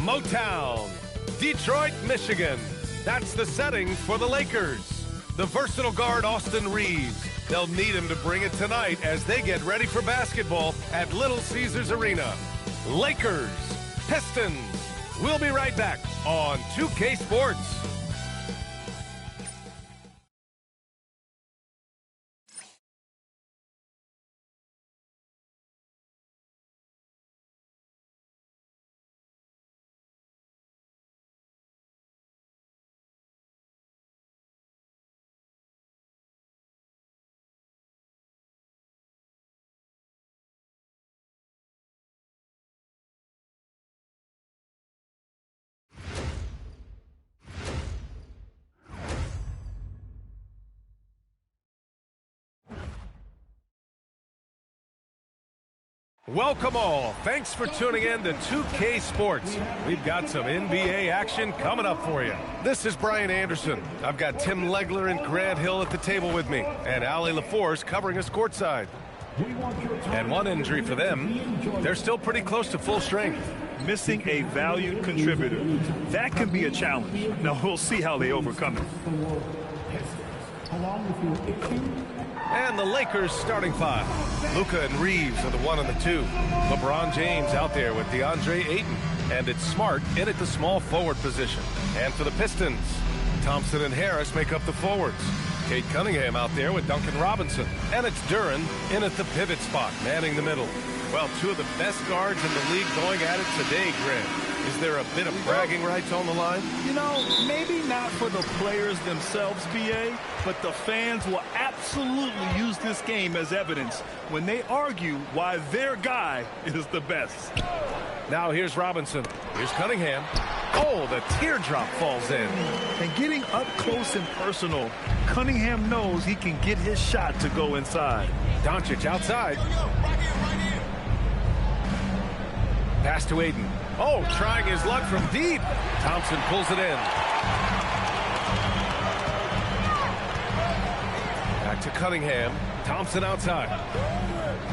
Motown, Detroit, Michigan. That's the setting for the Lakers. The versatile guard Austin Reeves. They'll need him to bring it tonight as they get ready for basketball at Little Caesars Arena. Lakers, Pistons. We'll be right back on 2K Sports. Welcome all. Thanks for tuning in to 2K Sports. We've got some NBA action coming up for you. This is Brian Anderson. I've got Tim Legler and Grant Hill at the table with me, and Ali LaForce covering us courtside. And one injury for them, they're still pretty close to full strength. Missing a valued contributor. That can be a challenge. Now we'll see how they overcome it. And the Lakers starting five. Luka and Reeves are the 1 and the 2. LeBron James out there with DeAndre Ayton. And it's Smart in at the small forward position. And for the Pistons, Thompson and Harris make up the forwards. Kate Cunningham out there with Duncan Robinson. And it's Duren in at the pivot spot, manning the middle. Well, 2 of the best guards in the league going at it today, Grant. Is there a bit of bragging rights on the line? You know, maybe not for the players themselves, BA, but the fans will absolutely use this game as evidence when they argue why their guy is the best. Now here's Robinson. Here's Cunningham. Oh, the teardrop falls in. And getting up close and personal, Cunningham knows he can get his shot to go inside. Doncic outside. Pass to Ayton. Oh, trying his luck from deep. Thompson pulls it in. Back to Cunningham. Thompson outside.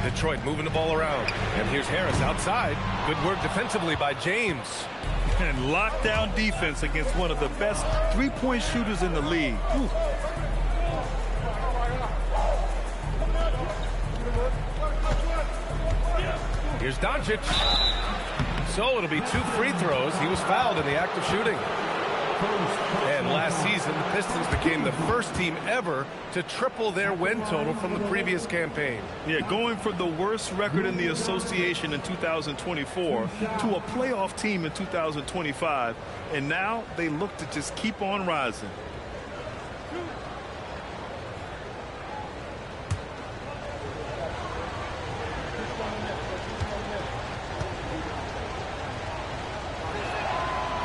Detroit moving the ball around. And here's Harris outside. Good work defensively by James. And lockdown defense against one of the best three-point shooters in the league. Ooh. Here's Doncic. So it'll be 2 free throws. He was fouled in the act of shooting. And last season, the Pistons became the first team ever to triple their win total from the previous campaign. Yeah, going from the worst record in the association in 2024 to a playoff team in 2025. And now they look to just keep on rising.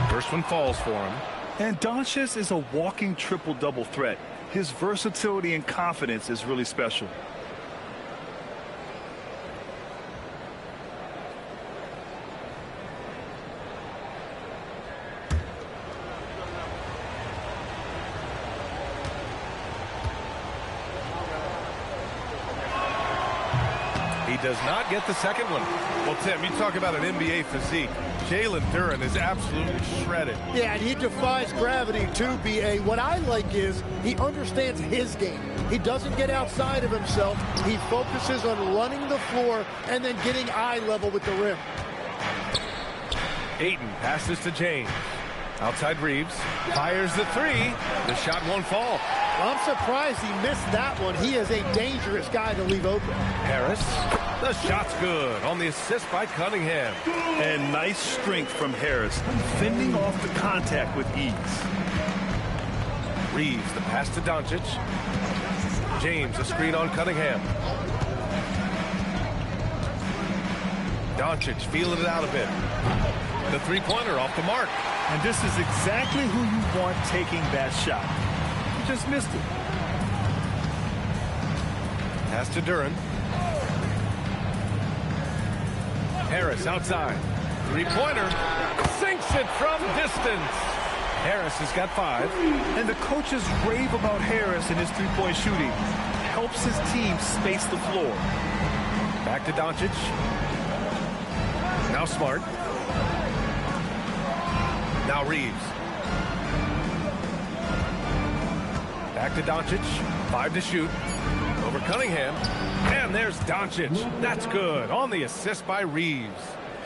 First one falls for him. And Doncic is a walking triple-double threat. His versatility and confidence is really special. He does not get the second one. Well, Tim, you talk about an NBA physique. Jalen Duren is absolutely shredded. Yeah, and he defies gravity too, B.A. What I like is he understands his game. He doesn't get outside of himself. He focuses on running the floor and then getting eye level with the rim. Ayton passes to James. Outside Reeves. Fires the 3. The shot won't fall. I'm surprised he missed that one. He is a dangerous guy to leave open. Harris. The shot's good on the assist by Cunningham. And nice strength from Harris, fending off the contact with ease. Reeves, the pass to Doncic. James, a screen on Cunningham. Doncic feeling it out a bit. The three-pointer off the mark. And this is exactly who you want taking that shot. He just missed it. Pass to Duren. Harris outside. Three-pointer. Sinks it from distance. Harris has got 5. And the coaches rave about Harris and his three-point shooting. Helps his team space the floor. Back to Doncic. Now Smart. Now Reeves. Back to Doncic. 5 to shoot. Over Cunningham. And there's Doncic. That's good. On the assist by Reeves.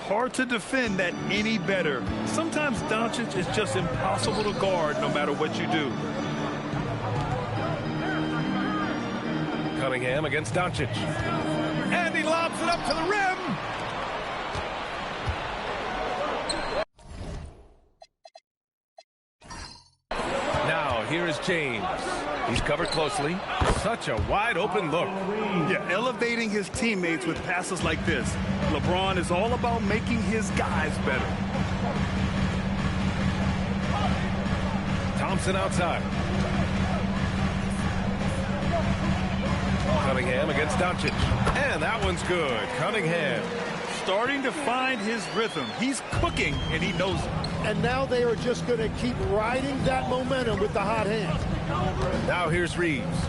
Hard to defend that any better. Sometimes Doncic is just impossible to guard no matter what you do. Cunningham against Doncic. And he lobs it up to the rim. Now, here is James. He's covered closely. Such a wide open look. Yeah, elevating his teammates with passes like this. LeBron is all about making his guys better. Thompson outside. Cunningham against Doncic. And that one's good. Cunningham. Starting to find his rhythm. He's cooking, and he knows it. And now they are just going to keep riding that momentum with the hot hand. Now here's Reeves.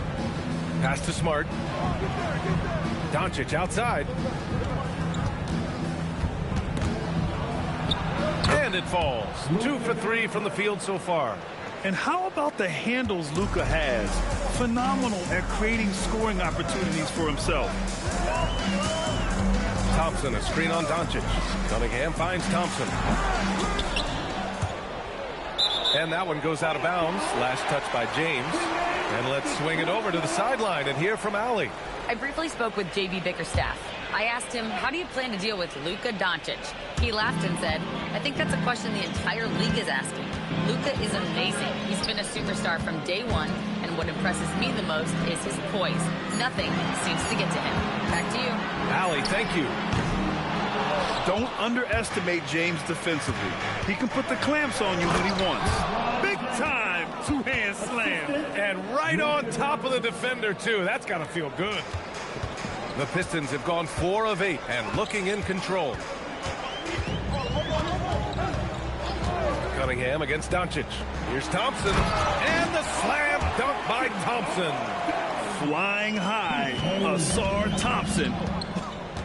Pass to Smart. Doncic outside. And it falls. 2 for 3 from the field so far. And how about the handles Luka has? Phenomenal at creating scoring opportunities for himself. Thompson, a screen on Doncic. Cunningham finds Thompson. And that one goes out of bounds. Last touch by James. And let's swing it over to the sideline and hear from Allie. I briefly spoke with JB Bickerstaff. I asked him, how do you plan to deal with Luka Doncic? He laughed and said, I think that's a question the entire league is asking. Luka is amazing. He's been a superstar from day one, and what impresses me the most is his poise. Nothing seems to get to him. Back to you. Allie, thank you. Don't underestimate James defensively. He can put the clamps on you when he wants. Big time two-hand slam. And right on top of the defender, too. That's got to feel good. The Pistons have gone 4 of 8 and looking in control. Cunningham against Doncic. Here's Thompson. And the slam dunk by Thompson. Flying high, Asar Thompson.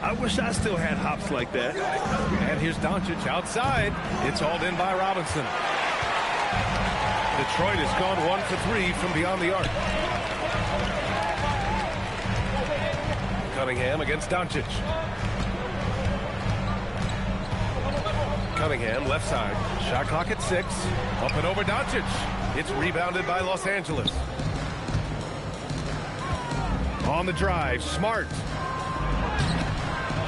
I wish I still had hops like that. And here's Doncic outside. It's hauled in by Robinson. Detroit has gone 1 for 3 from beyond the arc. Cunningham against Doncic. Cunningham left side. Shot clock at 6. Up and over Doncic. It's rebounded by Los Angeles. On the drive, Smart.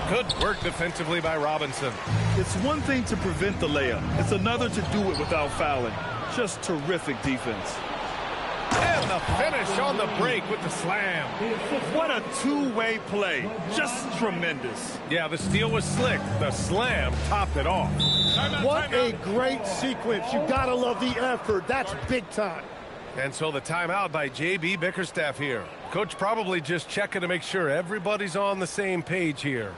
Good work defensively by Robinson. It's one thing to prevent the layup. It's another to do it without fouling. Just terrific defense. And the finish on the break with the slam. What a two-way play. Just tremendous. Yeah, the steal was slick. The slam topped it off. What a great sequence. You gotta love the effort. That's big time. And so the timeout by JB Bickerstaff here. Coach probably just checking to make sure everybody's on the same page here.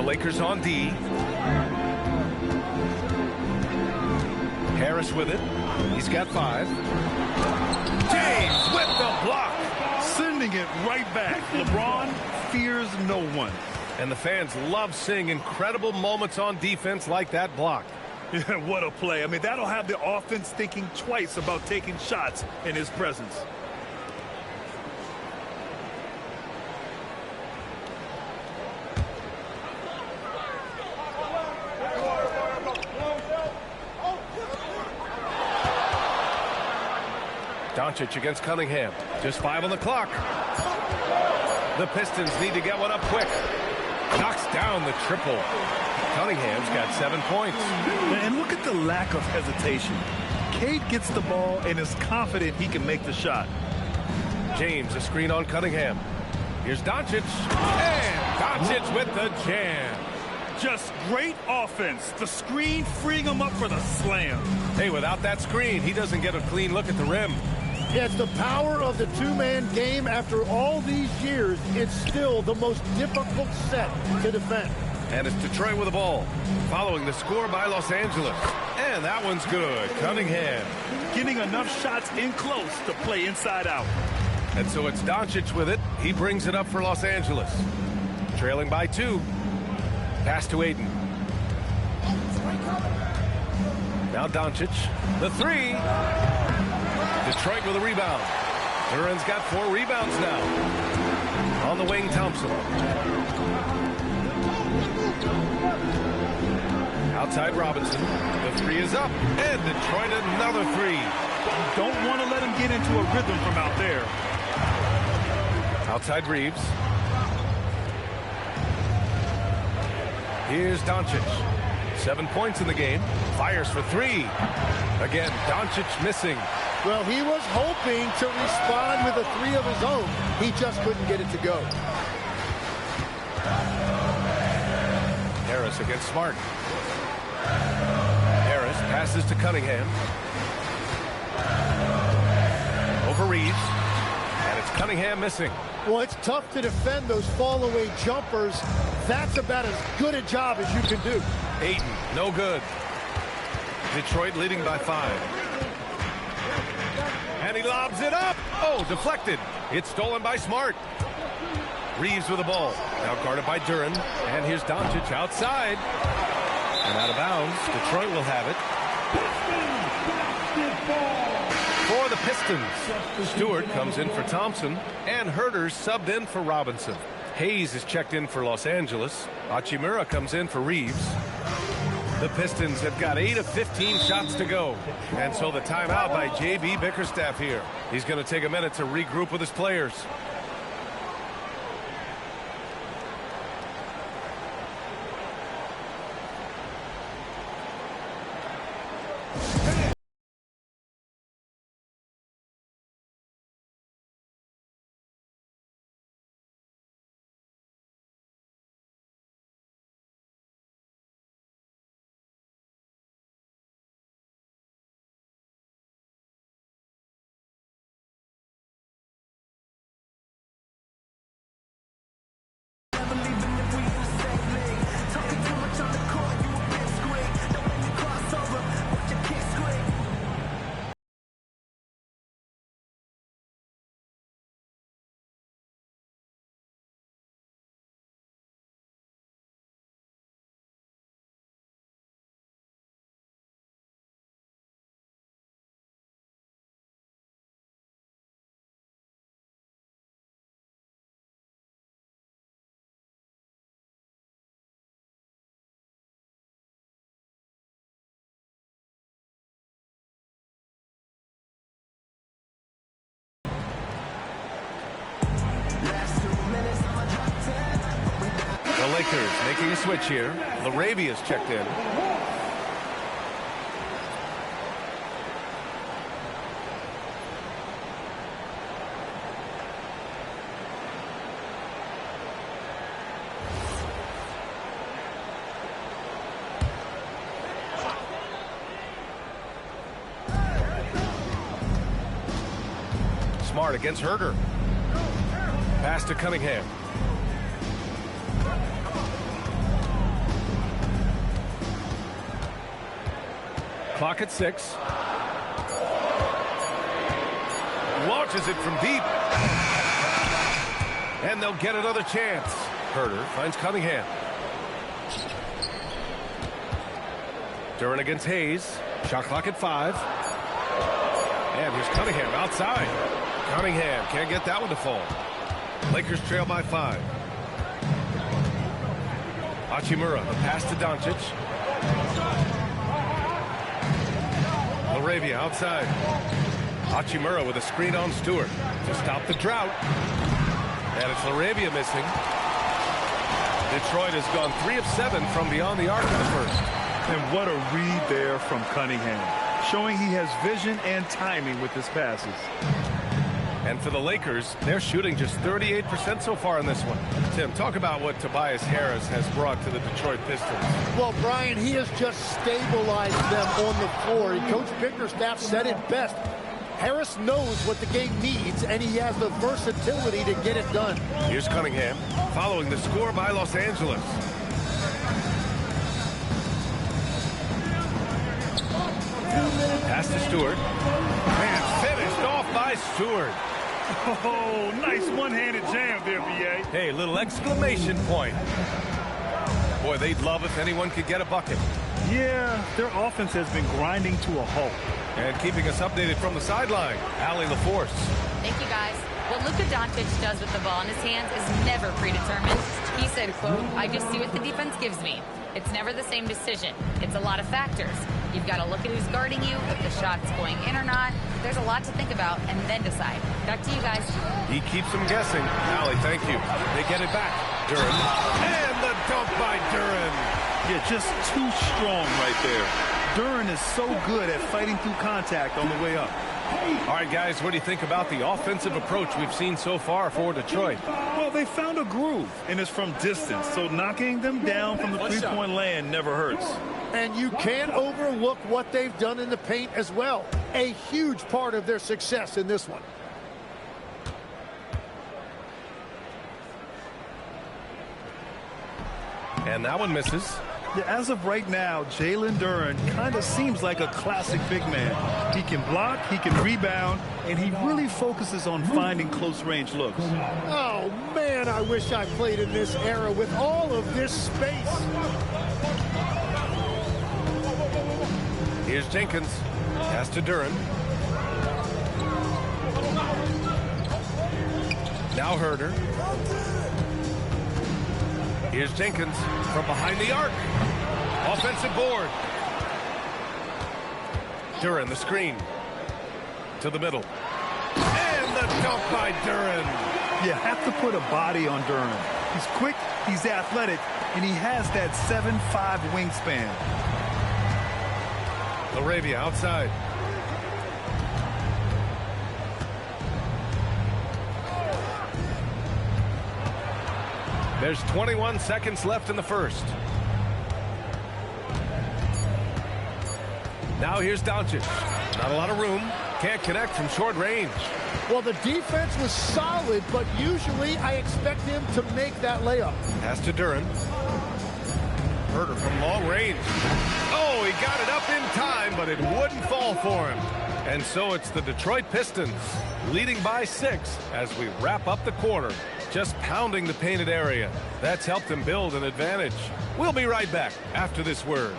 Lakers on D. Harris with it. He's got 5. James with the block. Sending it right back. LeBron fears no one. And the fans love seeing incredible moments on defense like that block. Yeah, what a play. I mean, that'll have the offense thinking twice about taking shots in his presence. Doncic against Cunningham. Just 5 on the clock. The Pistons need to get one up quick. Knocks down the triple. Cunningham's got 7 points. And look at the lack of hesitation. Cade gets the ball and is confident he can make the shot. James, a screen on Cunningham. Here's Doncic. And Doncic with the jam. Just great offense. The screen freeing him up for the slam. Hey, without that screen, he doesn't get a clean look at the rim. Yeah, it's the power of the two-man game. After all these years, it's still the most difficult set to defend. And it's Detroit with the ball, following the score by Los Angeles. And that one's good. Cunningham. Getting enough shots in close to play inside out. And so it's Doncic with it. He brings it up for Los Angeles. Trailing by 2. Pass to Aiden. Now Doncic. The 3. Detroit with a rebound. Duran's got 4 rebounds now. On the wing, Thompson. Outside Robinson. The 3 is up. And Detroit another 3. You don't want to let him get into a rhythm from out there. Outside Reeves. Here's Doncic. 7 points in the game. Fires for 3. Again, Doncic missing. Well, he was hoping to respond with a 3 of his own. He just couldn't get it to go. Harris against Smart. Harris passes to Cunningham. Over Reeves. And it's Cunningham missing. Well, it's tough to defend those fall-away jumpers. That's about as good a job as you can do. Aiden, no good. Detroit leading by 5. And he lobs it up. Oh, deflected. It's stolen by Smart. Reeves with the ball. Now guarded by Duran. And here's Doncic outside. And out of bounds. Detroit will have it. For the Pistons, Stewart comes in for Thompson. And Herter's subbed in for Robinson. Hayes is checked in for Los Angeles. Hachimura comes in for Reeves. The Pistons have got 8 of 15 shots to go. And so the timeout by J.B. Bickerstaff here. He's going to take a minute to regroup with his players. The Lakers making a switch here. Larabia's checked in. Smart against Herter. Pass to Cunningham. Clock at 6. Launches it from deep. And they'll get another chance. Herder finds Cunningham. Duren against Hayes. Shot clock at 5. And here's Cunningham outside. Cunningham can't get that one to fall. Lakers trail by 5. Hachimura, the pass to Doncic. Laravia outside. Hachimura with a screen on Stewart to stop the drought. And it's Laravia missing. Detroit has gone 3 of 7 from beyond the arc in the first. And what a read there from Cunningham, showing he has vision and timing with his passes. And for the Lakers, they're shooting just 38% so far in this one. Tim, talk about what Tobias Harris has brought to the Detroit Pistons. Well, Brian, he has just stabilized them on the floor. Coach Bickerstaff said it best. Harris knows what the game needs, and he has the versatility to get it done. Here's Cunningham, following the score by Los Angeles. Pass to Stewart. And finished off by Stewart. Oh, nice one-handed jam there, B.A. Hey, little exclamation point. Boy, they'd love if anyone could get a bucket. Yeah, their offense has been grinding to a halt. And keeping us updated from the sideline, Allie LaForce. Thank you, guys. What Luka Doncic does with the ball in his hands is never predetermined. He said, quote, "I just see what the defense gives me. It's never the same decision. It's a lot of factors. You've got to look at who's guarding you, if the shot's going in or not. There's a lot to think about, and then decide." Back to you guys. He keeps them guessing. Allie, thank you. They get it back. Duren. And the dunk by Duren. Yeah, just too strong right there. Duren is so good at fighting through contact on the way up. All right, guys, what do you think about the offensive approach we've seen so far for Detroit? Well, they found a groove, and it's from distance, so knocking them down from the three-point land never hurts. And you can't overlook what they've done in the paint as well. A huge part of their success in this one. And that one misses. Yeah, as of right now, Jalen Duren kind of seems like a classic big man. He can block, he can rebound, and he really focuses on finding close-range looks. Oh, man, I wish I played in this era with all of this space. Here's Jenkins. Pass to Duren. Now Herder. Here's Jenkins from behind the arc. Offensive board. Duren, the screen. To the middle. And the dunk by Duren. You have to put a body on Duren. He's quick, he's athletic, and he has that 7'5" wingspan. Laravia outside. There's 21 seconds left in the first. Now here's Doncic. Not a lot of room. Can't connect from short range. Well, the defense was solid, but usually I expect him to make that layup. Pass to Duren. Herder from long range. Oh, he got it up in time, but it wouldn't fall for him. And so it's the Detroit Pistons leading by 6 as we wrap up the quarter. Just pounding the painted area. That's helped them build an advantage. We'll be right back after this word.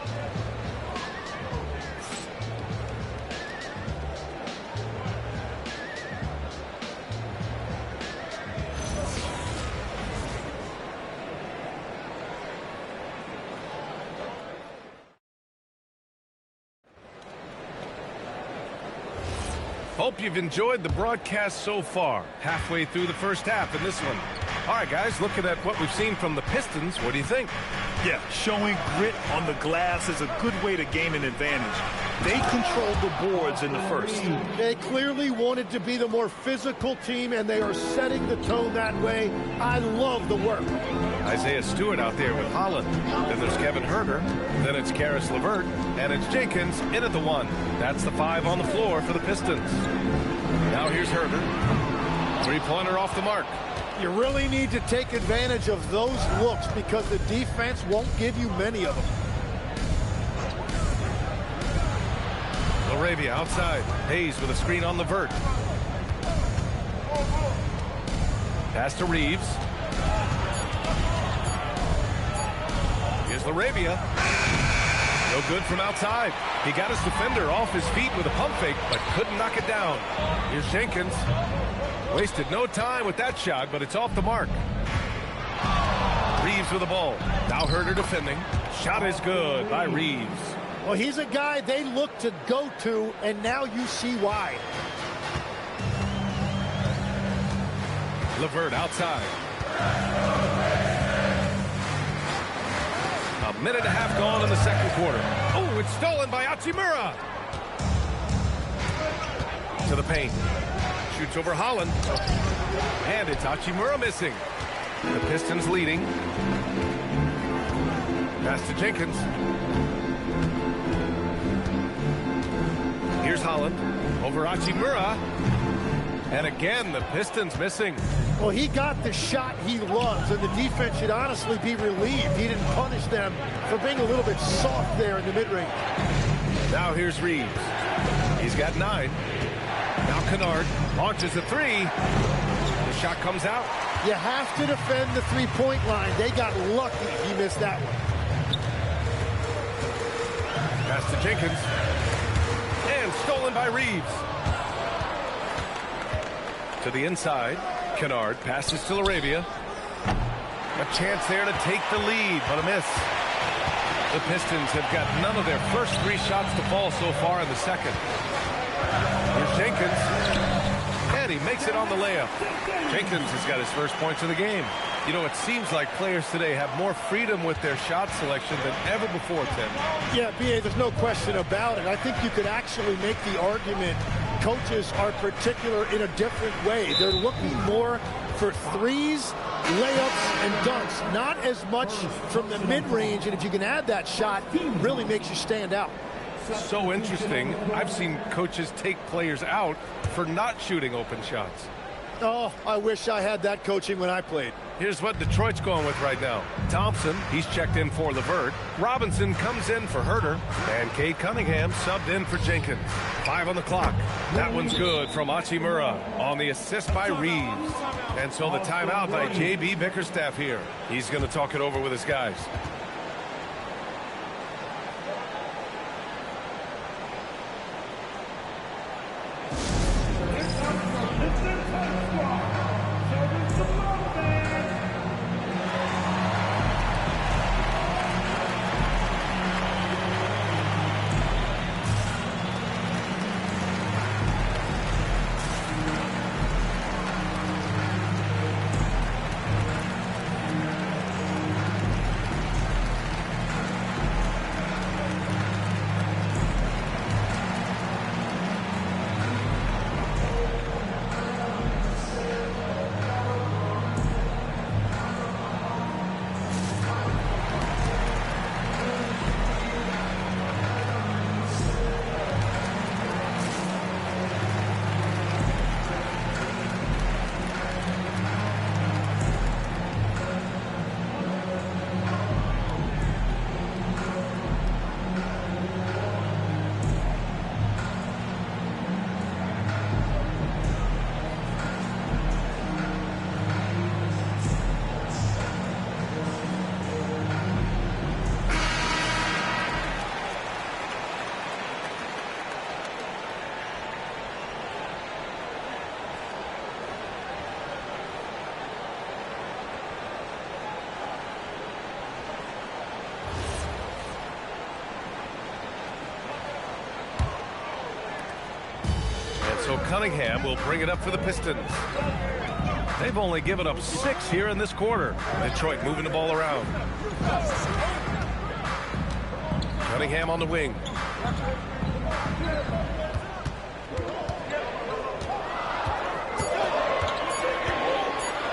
Hope you've enjoyed the broadcast so far. Halfway through the first half in this one. All right, guys, looking at what we've seen from the Pistons, what do you think? Yeah, showing grit on the glass is a good way to gain an advantage. They controlled the boards in the first. They clearly wanted to be the more physical team, and they are setting the tone that way. I love the work. Isaiah Stewart out there with Holland. Then there's Kevin Herder. Then it's Karis LeVert. And it's Jenkins in at the 1. That's the 5 on the floor for the Pistons. Now here's Herder. Three-pointer off the mark. You really need to take advantage of those looks because the defense won't give you many of them. LaRavia outside. Hayes with a screen on Levert. Pass to Reeves. Here's LaRavia. No good from outside. He got his defender off his feet with a pump fake, but couldn't knock it down. Here's Jenkins. Wasted no time with that shot, but it's off the mark. Reeves with the ball. Now Herder defending. Shot is good by Reeves. Well, he's a guy they look to go to, and now you see why. Levert outside. A minute and a half gone in the second quarter. Oh, it's stolen by Hachimura. To the paint. Shoots over Holland. And it's Hachimura missing. The Pistons leading. Pass to Jenkins. Here's Holland. Over Hachimura. And again, the Pistons missing. Well, he got the shot he loves, and the defense should honestly be relieved. He didn't punish them for being a little bit soft there in the mid-range. Now here's Reeves. He's got 9. Now Kennard launches the 3. The shot comes out. You have to defend the three-point line. They got lucky he missed that one. Pass to Jenkins. And stolen by Reeves. To the inside. Kennard passes to LaRavia. A chance there to take the lead, but a miss. The Pistons have got none of their first 3 shots to fall so far in the second. Here's Jenkins. And he makes it on the layup. Jenkins has got his first points of the game. You know, it seems like players today have more freedom with their shot selection than ever before, Tim. Yeah, B.A., there's no question about it. I think you could actually make the argument coaches are particular in a different way. They're looking more for threes, layups, and dunks. Not as much from the mid-range, and if you can add that shot, it really makes you stand out. So interesting. I've seen coaches take players out for not shooting open shots. Oh, I wish I had that coaching when I played. Here's what Detroit's going with right now. Thompson, he's checked in for Levert. Robinson comes in for Herder. And Cade Cunningham subbed in for Jenkins. 5 on the clock. That one's good from Hachimura on the assist by Reeves. And so the timeout by J.B. Bickerstaff here. He's going to talk it over with his guys. So Cunningham will bring it up for the Pistons. They've only given up 6 here in this quarter. Detroit moving the ball around. Cunningham on the wing.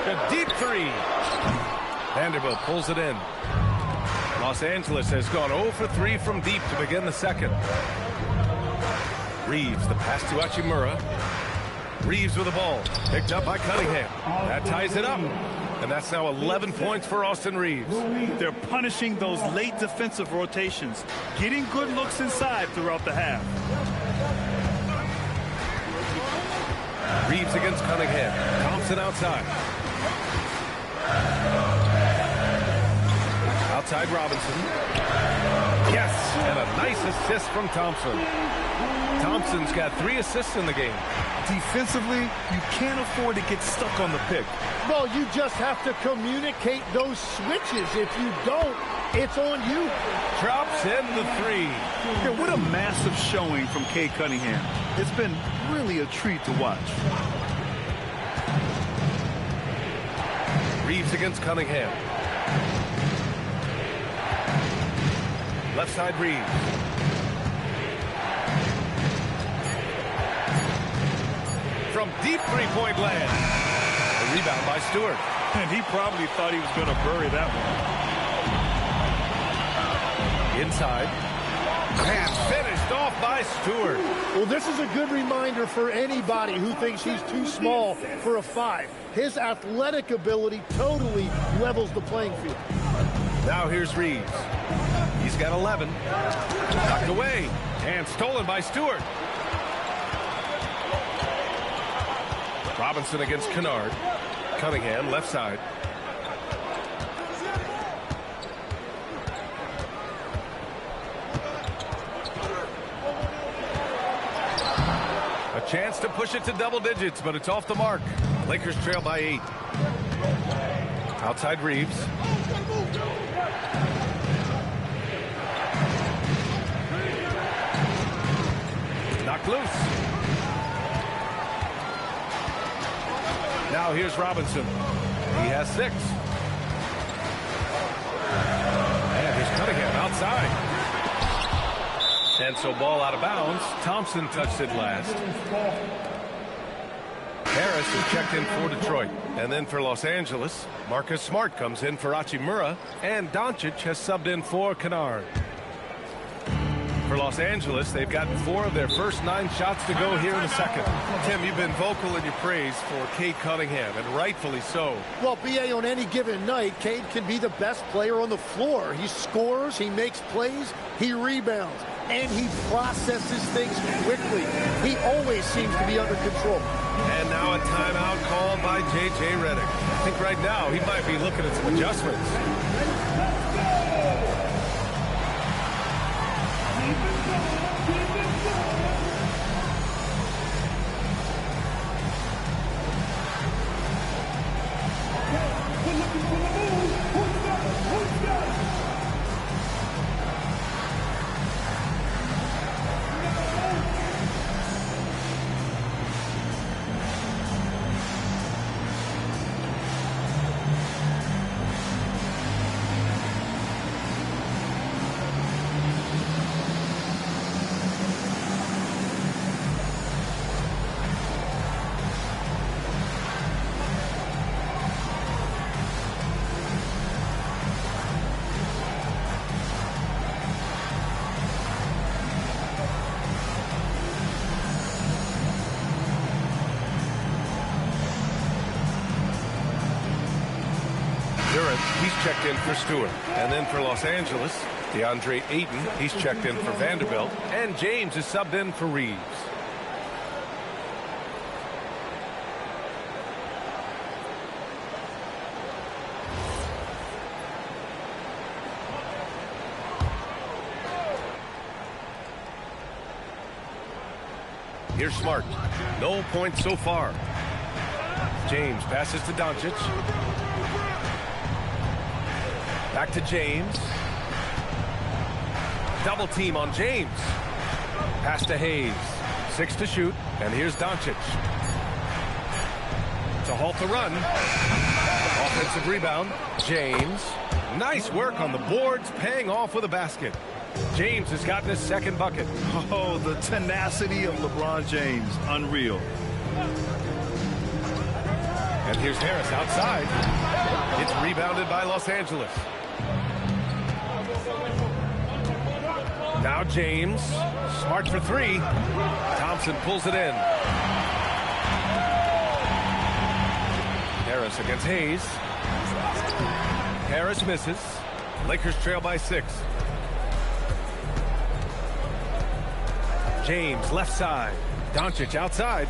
A deep 3. Vanderbilt pulls it in. Los Angeles has gone 0 for 3 from deep to begin the second. Reeves, the pass to Hachimura. Reeves with the ball. Picked up by Cunningham. That ties it up. And that's now 11 points for Austin Reeves. They're punishing those late defensive rotations, getting good looks inside throughout the half. Reeves against Cunningham. Thompson outside. Outside Robinson. Yes, and a nice assist from Thompson. Thompson's got 3 assists in the game. Defensively, you can't afford to get stuck on the pick. Well, you just have to communicate those switches. If you don't, it's on you. Drops in the 3. Yeah, what a massive showing from Cade Cunningham. It's been really a treat to watch. Reeves against Cunningham. Left side Reeves. From deep three-point land. A rebound by Stewart. And he probably thought he was going to bury that one. Inside. And finished off by Stewart. Well, this is a good reminder for anybody who thinks he's too small for a 5. His athletic ability totally levels the playing field. Now here's Reeves. He's got 11. Knocked away. And stolen by Stewart. Robinson against Kennard. Cunningham, left side. A chance to push it to double digits, but it's off the mark. Lakers trail by 8. Outside Reeves. Knocked loose. Now here's Robinson. He has 6. And here's Cunningham outside. And so ball out of bounds. Thompson touched it last. Harris is checked in for Detroit. And then for Los Angeles, Marcus Smart comes in for Hachimura. And Doncic has subbed in for Kennard. For Los Angeles, they've gotten 4 of their first 9 shots to go here in the second. Tim, you've been vocal in your praise for Cade Cunningham, and rightfully so. Well, B.A., on any given night, Cade can be the best player on the floor. He scores, he makes plays, he rebounds, and he processes things quickly. He always seems to be under control. And now a timeout called by J.J. Redick. I think right now he might be looking at some adjustments. He's checked in for Stewart. And then for Los Angeles, DeAndre Ayton, he's checked in for Vanderbilt. And James is subbed in for Reeves. Here's Smart. No points so far. James passes to Doncic. Back to James. Double team on James. Pass to Hayes. 6 to shoot. And here's Doncic. To halt the run. Offensive rebound. James. Nice work on the boards, paying off with a basket. James has gotten his second bucket. Oh, the tenacity of LeBron James. Unreal. And here's Harris outside. It's rebounded by Los Angeles. Now James. Smart for 3. Thompson pulls it in. Harris against Hayes. Harris misses. Lakers trail by 6. James left side. Doncic outside.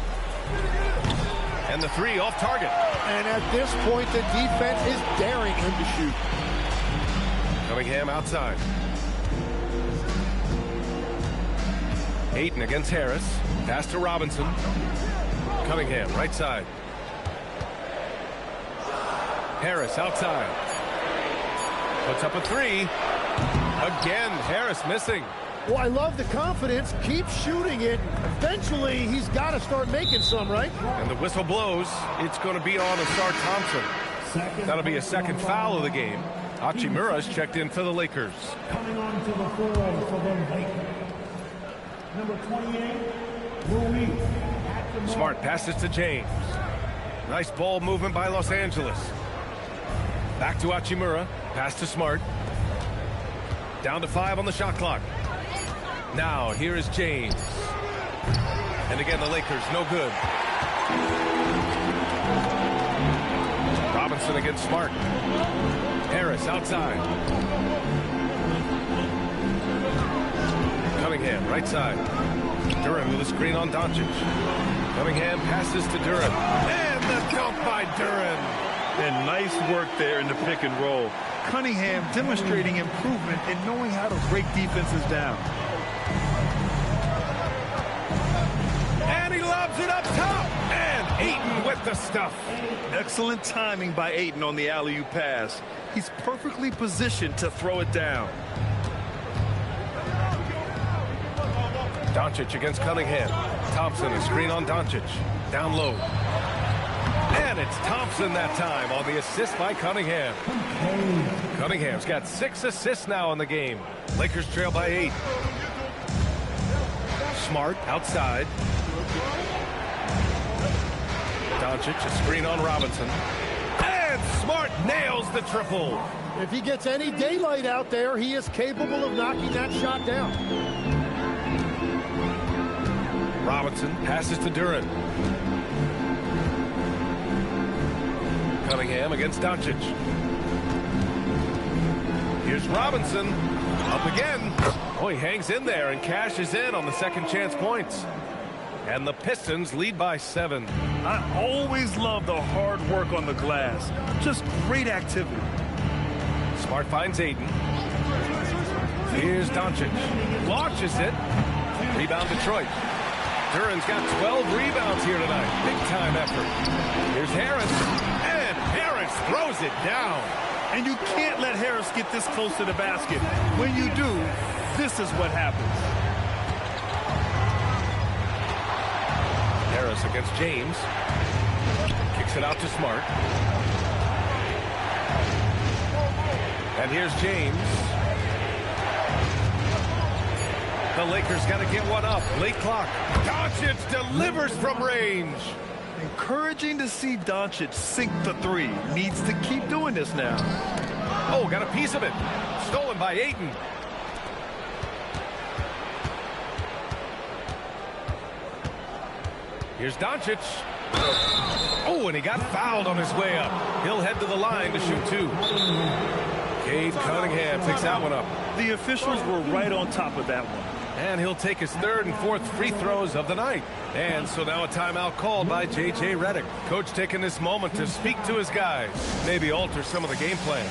And the three off target. And at this point, the defense is daring him to shoot. Cunningham outside. Ayton against Harris. Pass to Robinson. Cunningham, right side. Harris outside. Puts up a three. Again, Harris missing. Well, I love the confidence. Keep shooting it. Eventually, he's got to start making some, right? And the whistle blows. It's going to be on Asar Thompson. That'll be a second foul of the game. Hachimura's checked in for the Lakers. Coming on to the floor for the Lakers. Number 28, Ruiz. Smart passes to James. Nice ball movement by Los Angeles. Back to Hachimura. Pass to Smart. Down to 5 on the shot clock. Now, here is James. And again, the Lakers, no good. Robinson against Smart. Harris outside. Cunningham, right side. Duran with a screen on Doncic. Cunningham passes to Duran. And the dunk by Duran. And nice work there in the pick and roll. Cunningham demonstrating improvement in knowing how to break defenses down. And he lobs it up top. And Ayton with the stuff. Excellent timing by Ayton on the alley-oop pass. He's perfectly positioned to throw it down. Doncic against Cunningham. Thompson, a screen on Doncic. Down low. And it's Thompson that time on the assist by Cunningham. Cunningham's got 6 assists now in the game. Lakers trail by 8. Smart outside. Doncic, a screen on Robinson. And Smart nails the triple. If he gets any daylight out there, he is capable of knocking that shot down. Robinson passes to Duran. Cunningham against Doncic. Here's Robinson. Up again. Oh, he hangs in there and cashes in on the second chance points. And the Pistons lead by 7. I always love the hard work on the glass. Just great activity. Smart finds Ayton. Here's Doncic. Launches it. Rebound Detroit. Duran's got 12 rebounds here tonight. Big time effort. Here's Harris. And Harris throws it down. And you can't let Harris get this close to the basket. When you do, this is what happens. Harris against James. Kicks it out to Smart. And here's James. The Lakers got to get one up. Late clock. Doncic delivers from range. Encouraging to see Doncic sink the three. Needs to keep doing this now. Oh, got a piece of it. Stolen by Ayton. Here's Doncic. Oh, and he got fouled on his way up. He'll head to the line to shoot 2. Cade Cunningham picks that one up. The officials were right on top of that one. And he'll take his 3rd and 4th free throws of the night. And so now a timeout called by J.J. Redick. Coach taking this moment to speak to his guys. Maybe alter some of the game plan.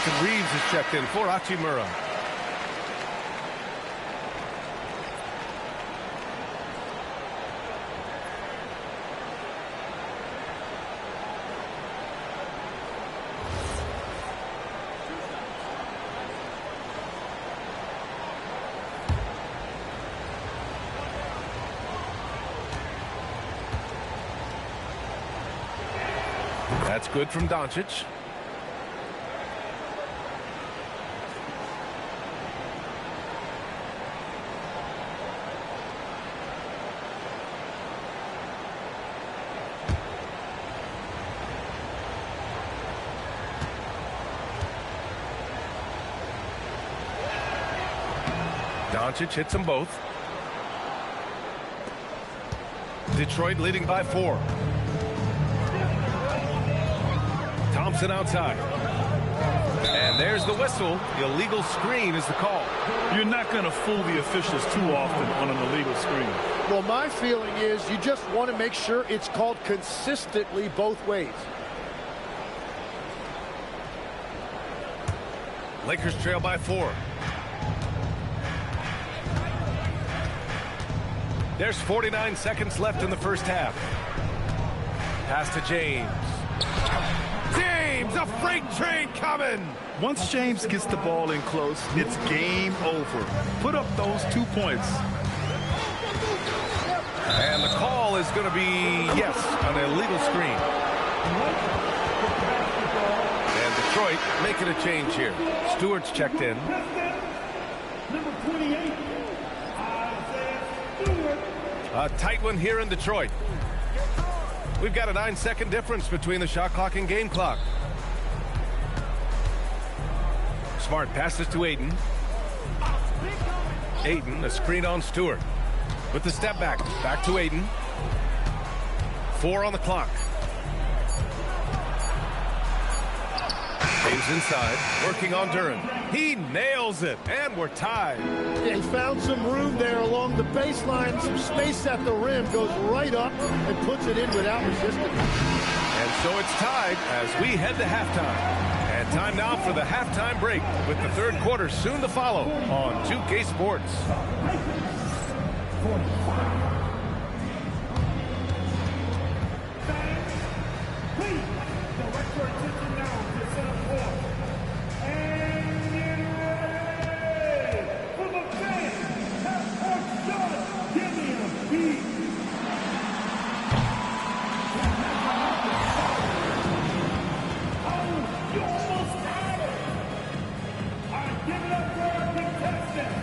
Austin Reeves is checked in for Hachimura. That's good from Doncic. Doncic hits them both. Detroit leading by 4. Thompson outside. And there's the whistle. The illegal screen is the call. You're not going to fool the officials too often on an illegal screen. Well, my feeling is you just want to make sure it's called consistently both ways. Lakers trail by 4. There's 49 seconds left in the first half. Pass to James. James, a freight train coming! Once James gets the ball in close, it's game over. Put up those 2 points. And the call is going to be, yes, an illegal screen. And Detroit making a change here. Stewart's checked in. Number 28, Stewart. A tight one here in Detroit. We've got a 9-second difference between the shot clock and game clock. Smart passes to Ayton. Ayton, a screen on Stewart. With the step back. Back to Ayton. 4 on the clock. James inside, working on Duren. He nails it, and we're tied. He found some room there along the baseline, some space at the rim, goes right up and puts it in without resistance. And so it's tied as we head to halftime. And time now for the halftime break, with the third quarter soon to follow on 2K Sports. Please, direct your attention now to center court. And get ready for the fans. Half-court shot. Give me a beat. Oh, you almost got it. All right, give it up for our contestant.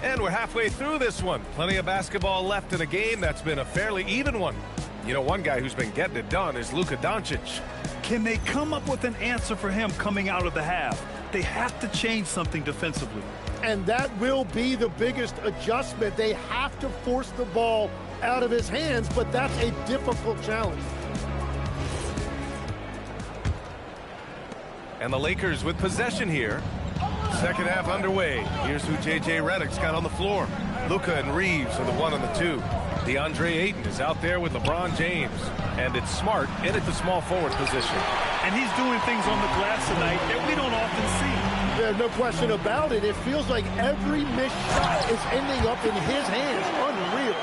And we're halfway through this one. Plenty of basketball left in a game that's been a fairly even one. You know, one guy who's been getting it done is Luka Doncic. Can they come up with an answer for him coming out of the half? They have to change something defensively. And that will be the biggest adjustment. They have to force the ball out of his hands, but that's a difficult challenge. And the Lakers with possession here. Second half underway. Here's who J.J. Redick's got on the floor. Luka and Reeves are the 1 and the 2. DeAndre Ayton is out there with LeBron James. And it's Smart in at the small forward position. And he's doing things on the glass tonight that we don't often see. Yeah, no question about it. It feels like every missed shot is ending up in his hands. Unreal.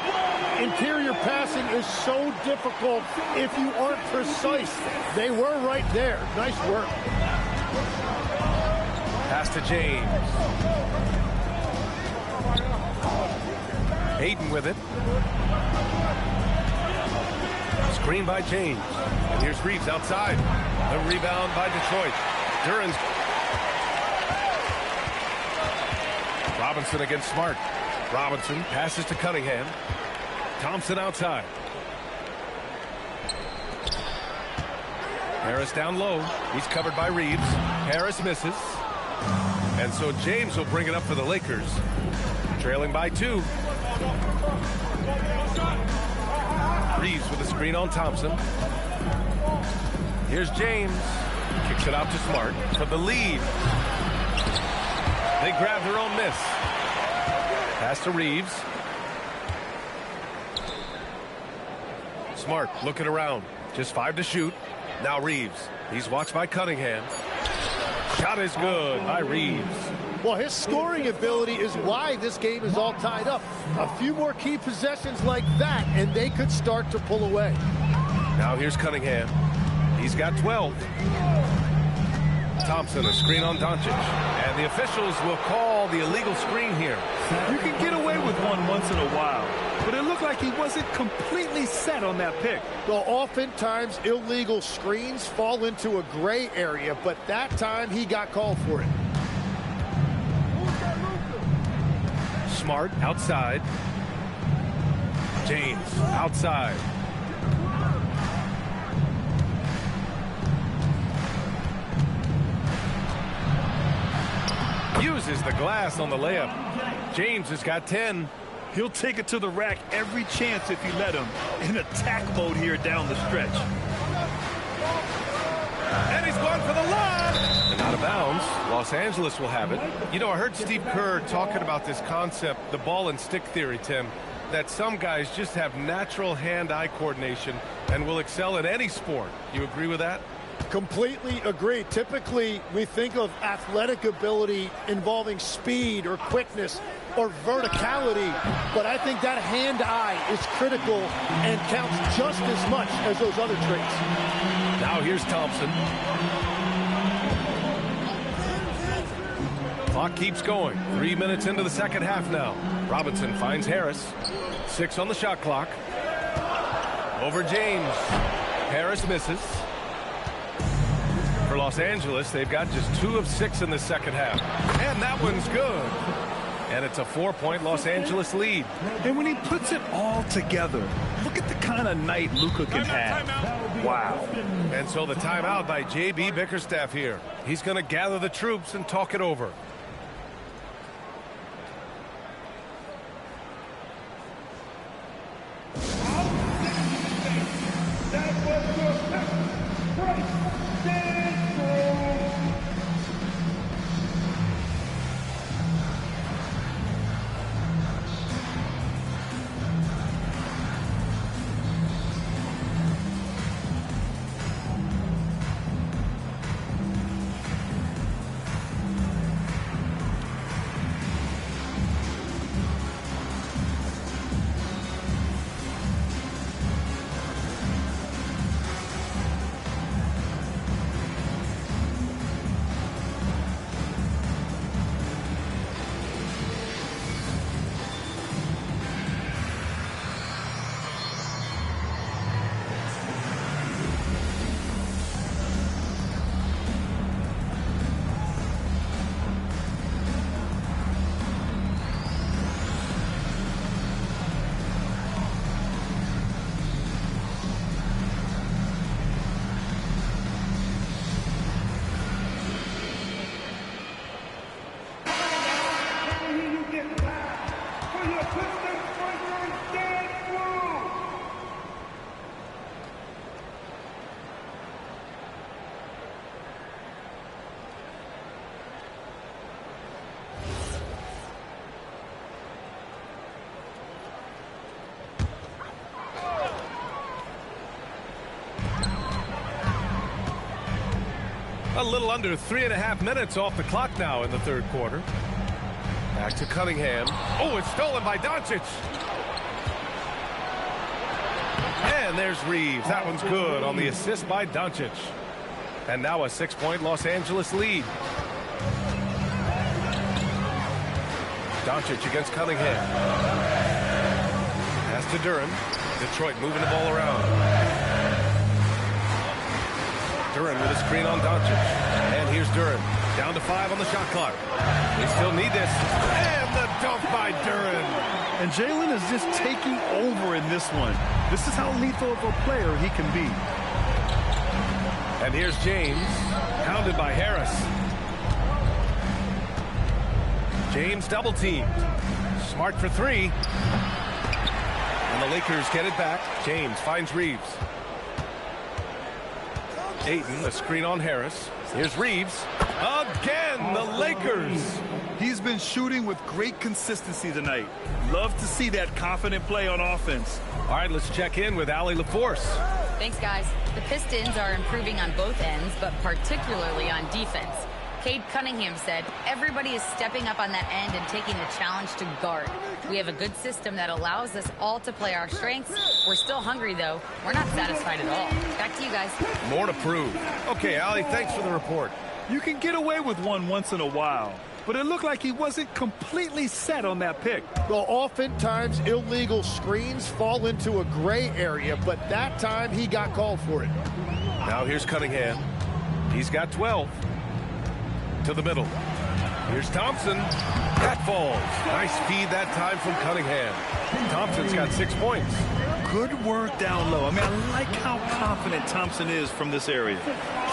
Interior passing is so difficult if you aren't precise. They were right there. Nice work. Pass to James. Ayton with it. Screen by James. And here's Reeves outside. The rebound by Detroit. Duran's. Robinson against Smart. Robinson passes to Cunningham. Thompson outside. Harris down low. He's covered by Reeves. Harris misses. And so James will bring it up for the Lakers. Trailing by 2. Reeves with a screen on Thompson. Here's James. Kicks it out to Smart for the lead. They grab their own miss. Pass to Reeves. Smart looking around. Just 5 to shoot. Now Reeves. He's watched by Cunningham. Shot is good by Reeves. Well, his scoring ability is why this game is all tied up. A few more key possessions like that, and they could start to pull away. Now here's Cunningham. He's got 12. Thompson, a screen on Doncic. And the officials will call the illegal screen here. You can get away with one once in a while, but it looked like he wasn't completely set on that pick. Well, oftentimes illegal screens fall into a gray area, but that time he got called for it. Smart outside. James outside. Uses the glass on the layup. James has got 10. He'll take it to the rack every chance if you let him. In attack mode here down the stretch. And he's going for the lob. And out of bounds. Los Angeles will have it. You know, I heard Steve Kerr talking about this concept, the ball and stick theory, Tim, that some guys just have natural hand-eye coordination and will excel in any sport. You agree with that? Completely agree. Typically, we think of athletic ability involving speed or quickness or verticality, but I think that hand-eye is critical and counts just as much as those other traits. Now here's Thompson. Clock keeps going. 3 minutes into the second half now. Robinson finds Harris. 6 on the shot clock. Over James. Harris misses. For Los Angeles, they've got just 2 of 6 in the second half. And that one's good. And it's a 4-point Los Angeles lead. And when he puts it all together, look at the kind of night Luka can have. Wow. And so the timeout by J.B. Bickerstaff here. He's going to gather the troops and talk it over. A little under 3.5 minutes off the clock now in the third quarter. Back to Cunningham. Oh, it's stolen by Doncic. And there's Reeves. That one's good on the assist by Doncic. And now a 6-point Los Angeles lead. Doncic against Cunningham. Pass to Duren. Detroit moving the ball around. Duren with a screen on Doncic. And here's Duren. Down to 5 on the shot clock. They still need this. And the dunk by Duren. And Jalen is just taking over in this one. This is how lethal of a player he can be. And here's James. Pounded by Harris. James double teamed. Smart for 3. And the Lakers get it back. James finds Reeves. Ayton, a screen on Harris. Here's Reeves. Again, the Lakers. He's been shooting with great consistency tonight. Love to see that confident play on offense. All right, let's check in with Allie LaForce. Thanks, guys. The Pistons are improving on both ends, but particularly on defense. Cade Cunningham said, everybody is stepping up on that end and taking the challenge to guard. We have a good system that allows us all to play our strengths. We're still hungry, though. We're not satisfied at all. Back to you guys. More to prove. Okay, Allie, thanks for the report. You can get away with one once in a while, but it looked like he wasn't completely set on that pick. Well, oftentimes illegal screens fall into a gray area, but that time he got called for it. Now here's Cunningham. He's got 12. To the middle. Here's Thompson. That falls. Nice feed that time from Cunningham. Thompson's got 6 points. Good work down low. I mean, I like how confident Thompson is from this area.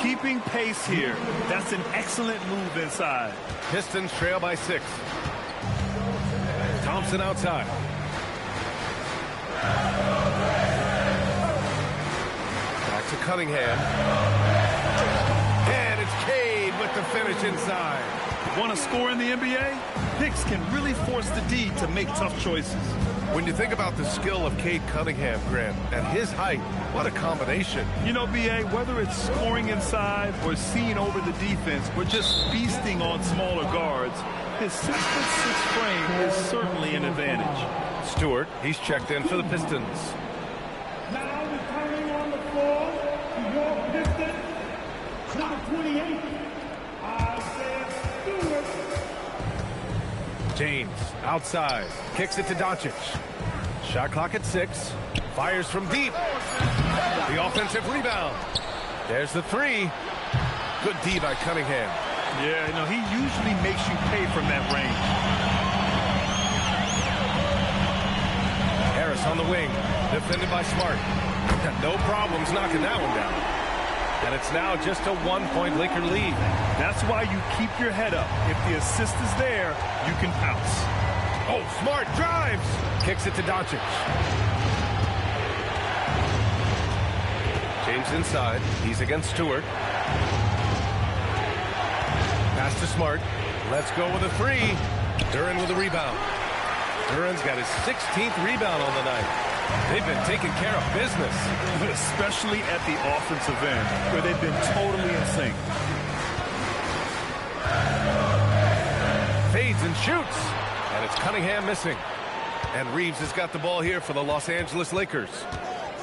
Keeping pace here. That's an excellent move inside. Pistons trail by 6. Thompson outside. Back to Cunningham. And it's Cade with the finish inside. Want to score in the NBA? Picks can really force the D to make tough choices. When you think about the skill of Cade Cunningham, Grant, and his height, what a combination. You know, B.A., whether it's scoring inside or seeing over the defense or just feasting on smaller guards, his 6'6" frame is certainly an advantage. Stewart, he's checked in for the Pistons. Now returning on the floor to your Pistons, number 28, Isaiah Stewart. James, outside, kicks it to Doncic. Shot clock at 6. Fires from deep. The offensive rebound. There's the 3. Good D by Cunningham. Yeah, you know, he usually makes you pay from that range. Harris on the wing, defended by Smart. No problems knocking that one down. And it's now just a 1-point Laker lead. That's why you keep your head up. If the assist is there, you can pounce. Oh, Smart drives. Kicks it to Doncic. James inside. He's against Stewart. Pass to Smart. Let's go with a 3. Duren with a rebound. Duren's got his 16th rebound on the night. They've been taking care of business. Especially at the offensive end, where they've been totally in sync. Fades and shoots. And it's Cunningham missing. And Reeves has got the ball here for the Los Angeles Lakers.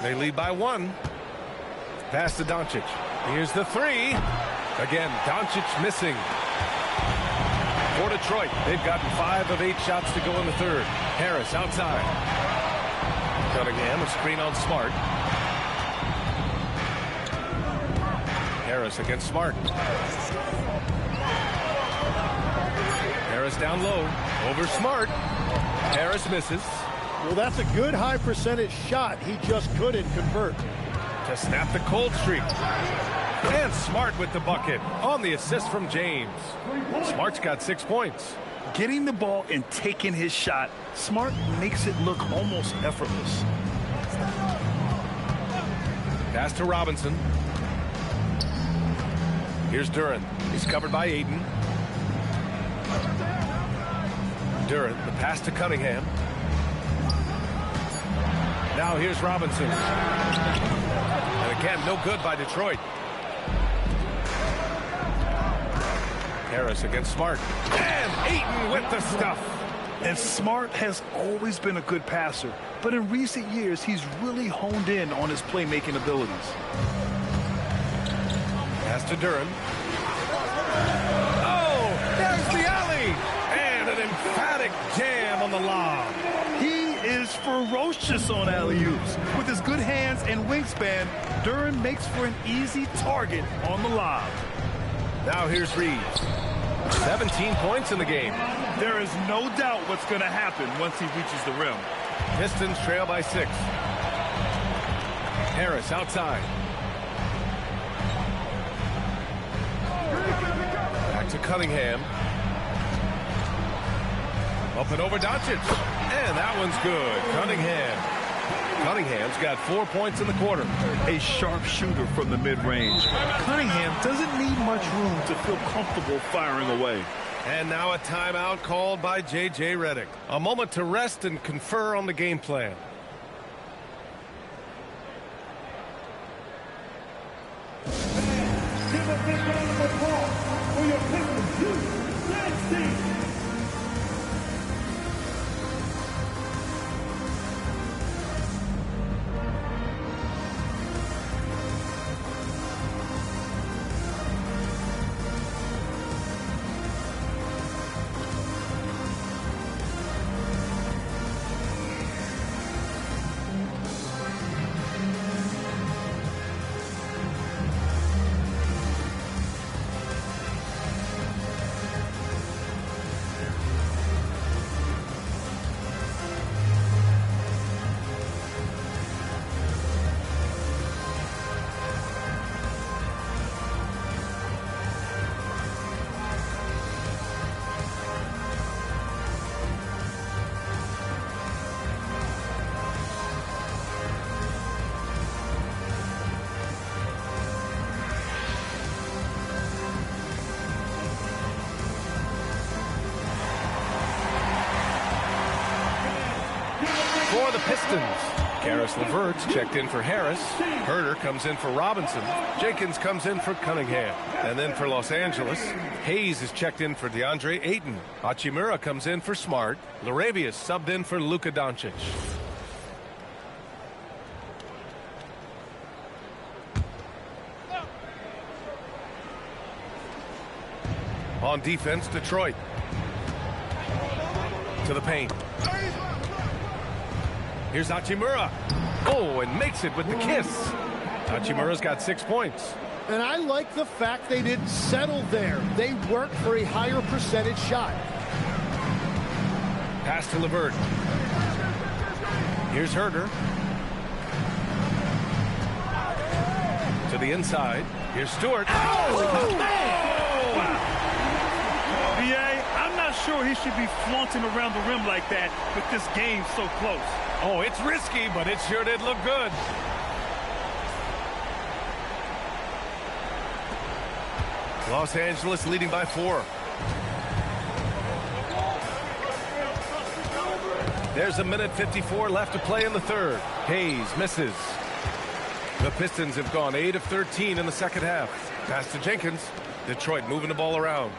They lead by 1. Pass to Doncic. Here's the 3. Again, Doncic missing. For Detroit, they've gotten 5 of 8 shots to go in the third. Harris outside. Cunningham, a screen on Smart. Harris against Smart. Harris down low. Over Smart. Harris misses. Well, that's a good high percentage shot. He just couldn't convert. To snap the cold streak. And Smart with the bucket on the assist from James. Smart's got 6 points. Getting the ball and taking his shot, Smart makes it look almost effortless. Pass to Robinson. Here's Duren. He's covered by Ayton. Duren, the pass to Cunningham. Now here's Robinson. And again, no good by Detroit. Harris against Smart. And Ayton with the stuff. And Smart has always been a good passer, but in recent years, he's really honed in on his playmaking abilities. Pass to Duran. Oh, there's the alley. And an emphatic jam on the lob. He is ferocious on alley-oops. With his good hands and wingspan, Duran makes for an easy target on the lob. Now here's Reeves. 17 points in the game. There is no doubt what's going to happen once he reaches the rim. Pistons trail by 6. Harris outside. Back to Cunningham. Up and over Doncic. And that one's good. Cunningham's got 4 points in the quarter. A sharp shooter from the mid-range. Cunningham doesn't need much room to feel comfortable firing away. And now a timeout called by J.J. Redick. A moment to rest and confer on the game plan. Give a big round of applause for your Pistons U.S. team. For the Pistons, Karis LeVert's checked in for Harris. Herter comes in for Robinson. Jenkins comes in for Cunningham. And then for Los Angeles, Hayes is checked in for DeAndre Ayton. Hachimura comes in for Smart. Larabius subbed in for Luka Doncic. On defense, Detroit. To the paint. Here's Hachimura. Oh, and makes it with the kiss. Hachimura's got 6 points. And I like the fact they didn't settle there. They worked for a higher percentage shot. Pass to LeVert. Here's Herter. To the inside. Here's Stewart. Oh, man! Wow. B.A., I'm not sure he should be flaunting around the rim like that with this game so close. Oh, it's risky, but it sure did look good. Los Angeles leading by 4. There's a minute 54 left to play in the third. Hayes misses. The Pistons have gone 8 of 13 in the second half. Pass to Jenkins. Detroit moving the ball around.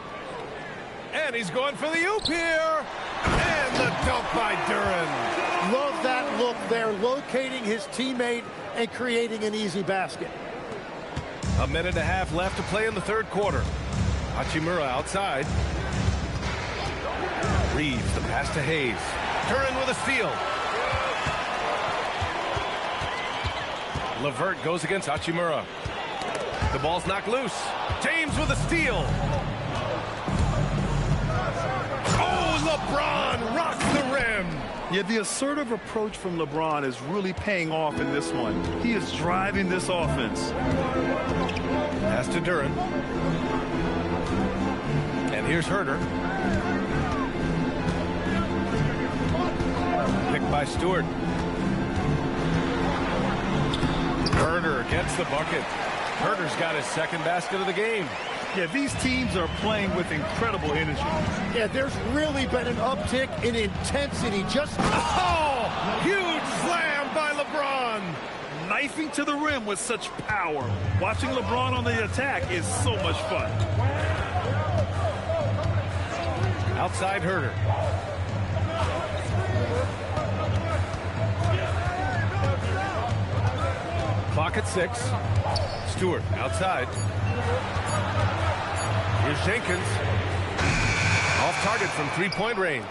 And he's going for the oop here. And the dunk by Duran. Love that look there, locating his teammate and creating an easy basket. A minute and a half left to play in the third quarter. Hachimura outside. Reeves, the pass to Hayes. Duran with a steal. LeVert goes against Hachimura. The ball's knocked loose. James with a steal. Oh, LeBron rocks the rim. Yeah, the assertive approach from LeBron is really paying off in this one. He is driving this offense. Pass to Duran. And here's Herter. Picked by Stewart. Herter gets the bucket. Herter's got his second basket of the game. Yeah, these teams are playing with incredible energy. Yeah, there's really been an uptick in intensity. Oh, huge slam by LeBron. Knifing to the rim with such power. Watching LeBron on the attack is so much fun. Outside Herder. Clock at 6. Stewart outside. Here's Jenkins. Off target from three-point range.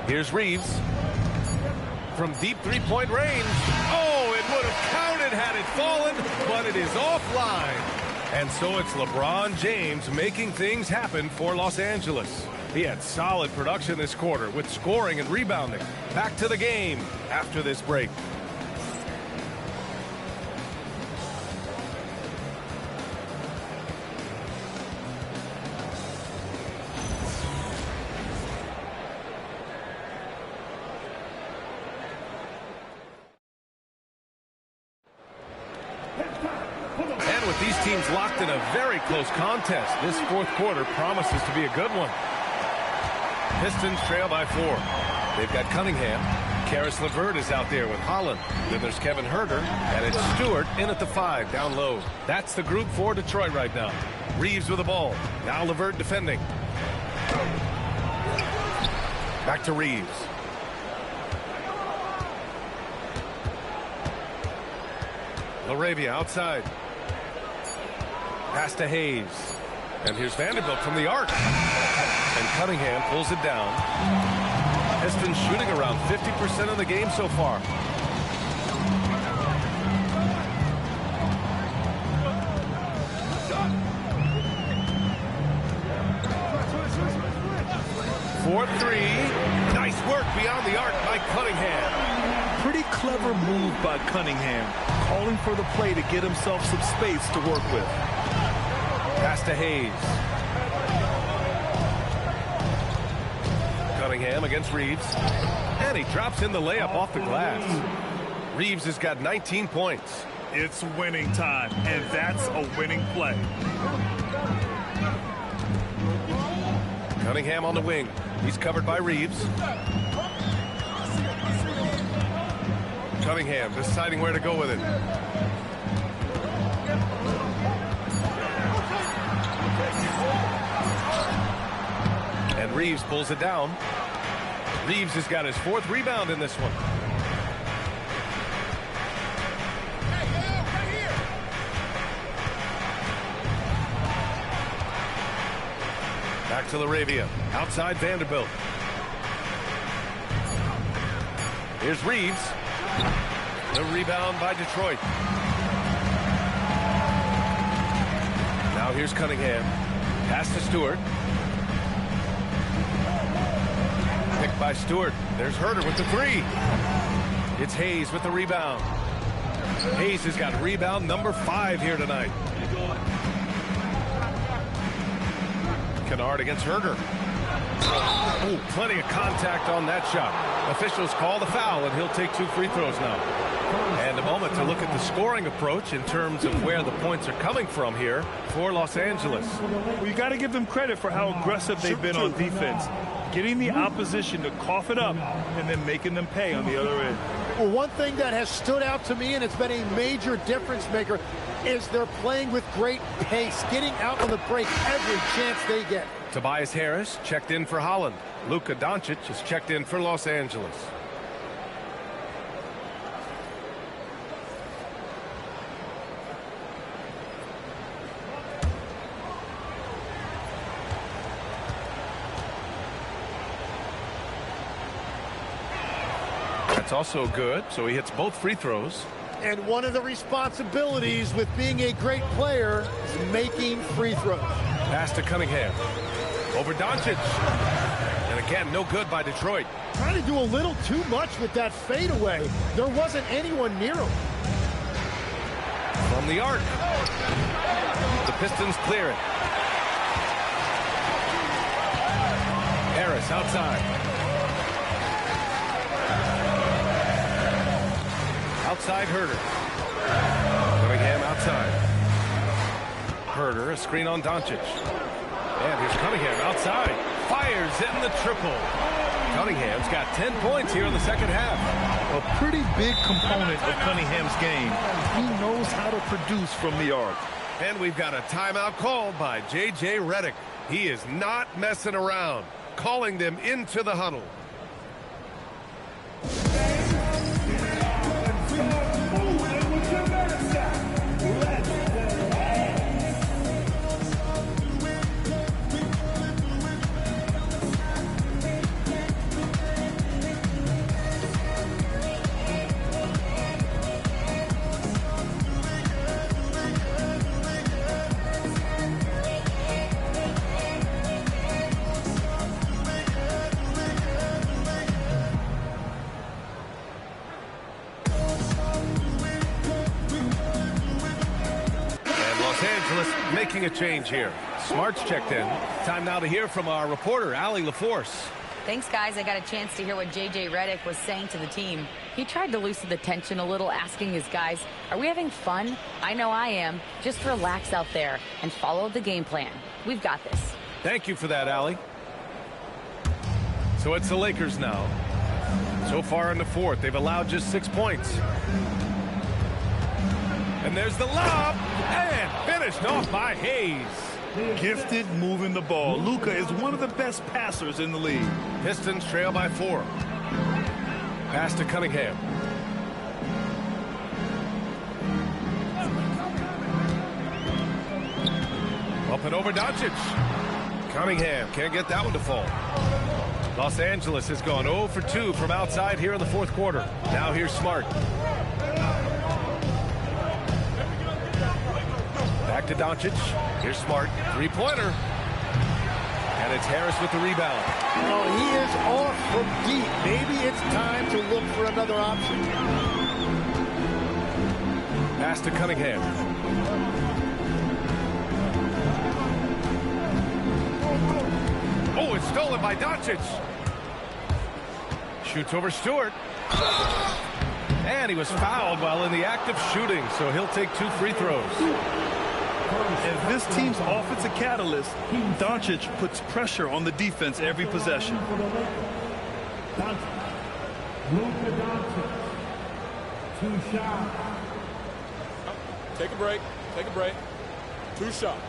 Here's Reeves. From deep three-point range. Oh, it would have counted had it fallen, but it is offline. And so it's LeBron James making things happen for Los Angeles. He had solid production this quarter with scoring and rebounding. Back to the game after this break. And with these teams locked in a very close contest, this fourth quarter promises to be a good one. Pistons trail by 4. They've got Cunningham. Karis LeVert is out there with Holland. Then there's Kevin Herter, and it's Stewart in at the 5, down low. That's the group for Detroit right now. Reeves with the ball. Now LeVert defending. Back to Reeves. LaRavia outside. Pass to Hayes. And here's Vanderbilt from the arc. And Cunningham pulls it down. Pistons shooting around 50% of the game so far. For 3. Nice work beyond the arc by Cunningham. Pretty clever move by Cunningham, calling for the play to get himself some space to work with. Pass to Hayes. Cunningham against Reeves. And he drops in the layup off the glass. Reeves has got 19 points. It's winning time, and that's a winning play. Cunningham on the wing. He's covered by Reeves. Cunningham deciding where to go with it. And Reeves pulls it down. Reeves has got his 4th rebound in this one. Back to LaRavia. Outside Vanderbilt. Here's Reeves. The rebound by Detroit. Now here's Cunningham. Pass to Stewart. Picked by Stewart. There's Herter with the 3. It's Hayes with the rebound. Hayes has got rebound number 5 here tonight. Kennard against Herter. Oh, plenty of contact on that shot. Officials call the foul, and he'll take 2 free throws now. And a moment to look at the scoring approach in terms of where the points are coming from here for Los Angeles. Well, you got to give them credit for how aggressive they've been on defense, getting the opposition to cough it up and then making them pay on the other end. Well, one thing that has stood out to me, and it's been a major difference maker, is they're playing with great pace, getting out on the break every chance they get. Tobias Harris checked in for Holland. Luka Doncic is checked in for Los Angeles. That's also good, so he hits both free throws. And one of the responsibilities with being a great player is making free throws. Pass to Cunningham. Over Doncic. And again, no good by Detroit. Trying to do a little too much with that fadeaway. There wasn't anyone near him. From the arc. The Pistons clear it. Harris outside. Outside Herter. Cunningham outside. Herter, a screen on Doncic. And here's Cunningham outside. Fires in the triple. Cunningham's got 10 points here in the second half. A pretty big component of Cunningham's game. He knows how to produce from the arc. And we've got a timeout called by J.J. Redick. He is not messing around, calling them into the huddle. Making a change here. Smart's checked in. Time now to hear from our reporter, Allie LaForce. Thanks, guys. I got a chance to hear what J.J. Redick was saying to the team. He tried to loosen the tension a little, asking his guys, are we having fun? I know I am. Just relax out there and follow the game plan. We've got this. Thank you for that, Allie. So it's the Lakers now. So far in the fourth, they've allowed just 6 points. And there's the lob, and finished off by Hayes. Gifted moving the ball. Luka is one of the best passers in the league. Pistons trail by 4. Pass to Cunningham. Up and over Doncic. Cunningham can't get that one to fall. Los Angeles has gone 0 for 2 from outside here in the fourth quarter. Now here's Smart. Back to Doncic. Here's Smart. Three-pointer. And it's Harris with the rebound. Oh, he is off from deep. Maybe it's time to look for another option. Pass to Cunningham. Oh, it's stolen by Doncic. Shoots over Stewart. And he was fouled while in the act of shooting, so he'll take 2 free throws. As this team's offensive catalyst, Doncic puts pressure on the defense every possession. Luka Doncic. 2 shots. Take a break. Take a break. 2 shots.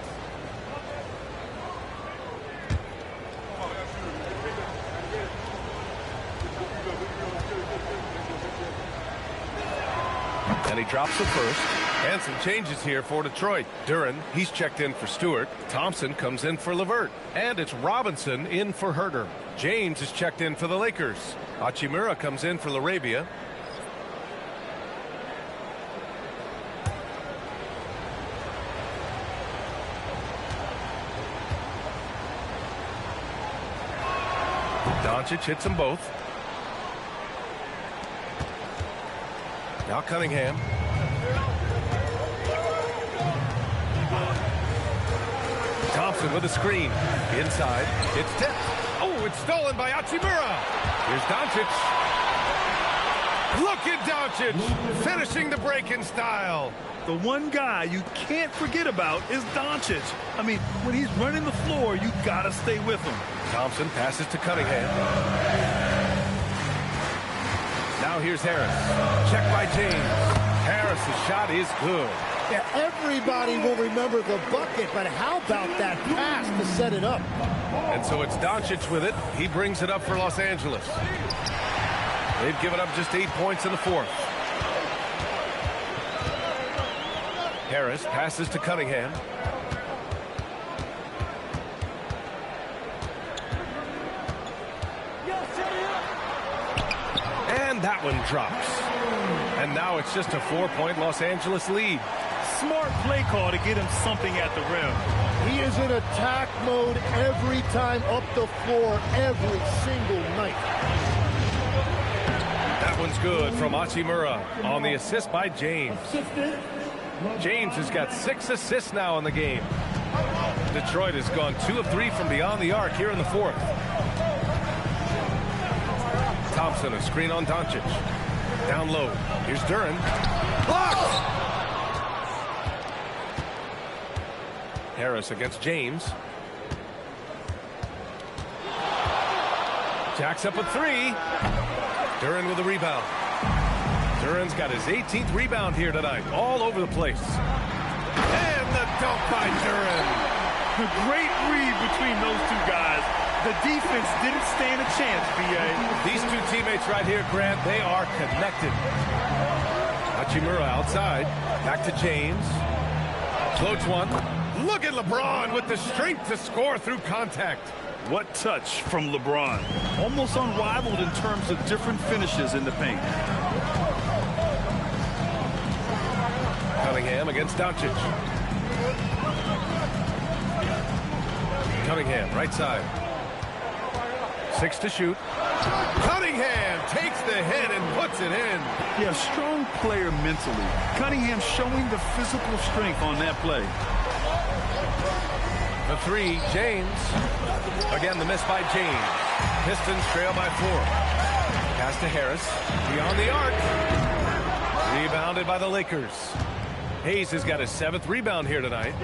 And he drops the first. And some changes here for Detroit. Duren, he's checked in for Stewart. Thompson comes in for LeVert. And it's Robinson in for Herter. James is checked in for the Lakers. Hachimura comes in for LaRabia. Doncic hits them both. Now Cunningham. Thompson with a screen. Inside. It's tipped. Oh, it's stolen by Hachimura. Here's Doncic. Look at Doncic finishing the break in style. The one guy you can't forget about is Doncic. I mean, when he's running the floor, you gotta stay with him. Thompson passes to Cunningham. Now here's Harris. Check by James. Harris' shot is good. Yeah, everybody will remember the bucket, but how about that pass to set it up? And so it's Doncic with it. He brings it up for Los Angeles. They've given up just 8 points in the fourth. Harris passes to Cunningham. And that one drops. And now it's just a 4-point Los Angeles lead. Smart play call to get him something at the rim. He is in attack mode every time up the floor, every single night. That one's good from Hachimura on the assist by James. James has got 6 assists now in the game. Detroit has gone 2 of 3 from beyond the arc here in the fourth. Thompson, a screen on Doncic. Down low. Here's Duren. Blocked! Harris against James. Jacks up a 3. Duren with a rebound. Duren's got his 18th rebound here tonight. All over the place. And the dunk by Duran. A great read between those two guys. The defense didn't stand a chance, B.A. These two teammates right here, Grant, they are connected. Hachimura outside. Back to James. Floats one. Look at LeBron with the strength to score through contact. What touch from LeBron. Almost unrivaled in terms of different finishes in the paint. Cunningham against Doncic. Cunningham, right side. 6 to shoot. Cunningham takes the hit and puts it in. Yeah, strong player mentally. Cunningham showing the physical strength on that play. The three, James. Again, the miss by James. Pistons trail by 4. Pass to Harris. Beyond the arc. Rebounded by the Lakers. Hayes has got his 7th rebound here tonight.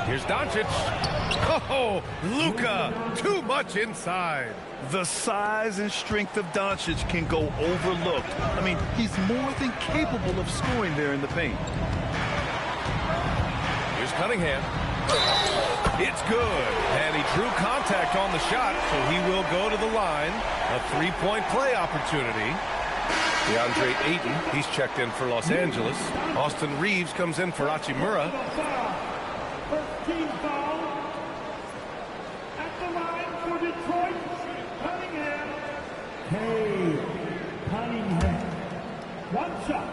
Here's Doncic. Oh, Luka, too much inside. The size and strength of Doncic can go overlooked. I mean, he's more than capable of scoring there in the paint. Here's Cunningham. It's good. And he drew contact on the shot, so he will go to the line. A 3-point play opportunity. DeAndre Ayton, he's checked in for Los Angeles. Austin Reeves comes in for Hachimura. First team foul. At the line for Detroit, Cunningham. Hey, Cunningham. One shot.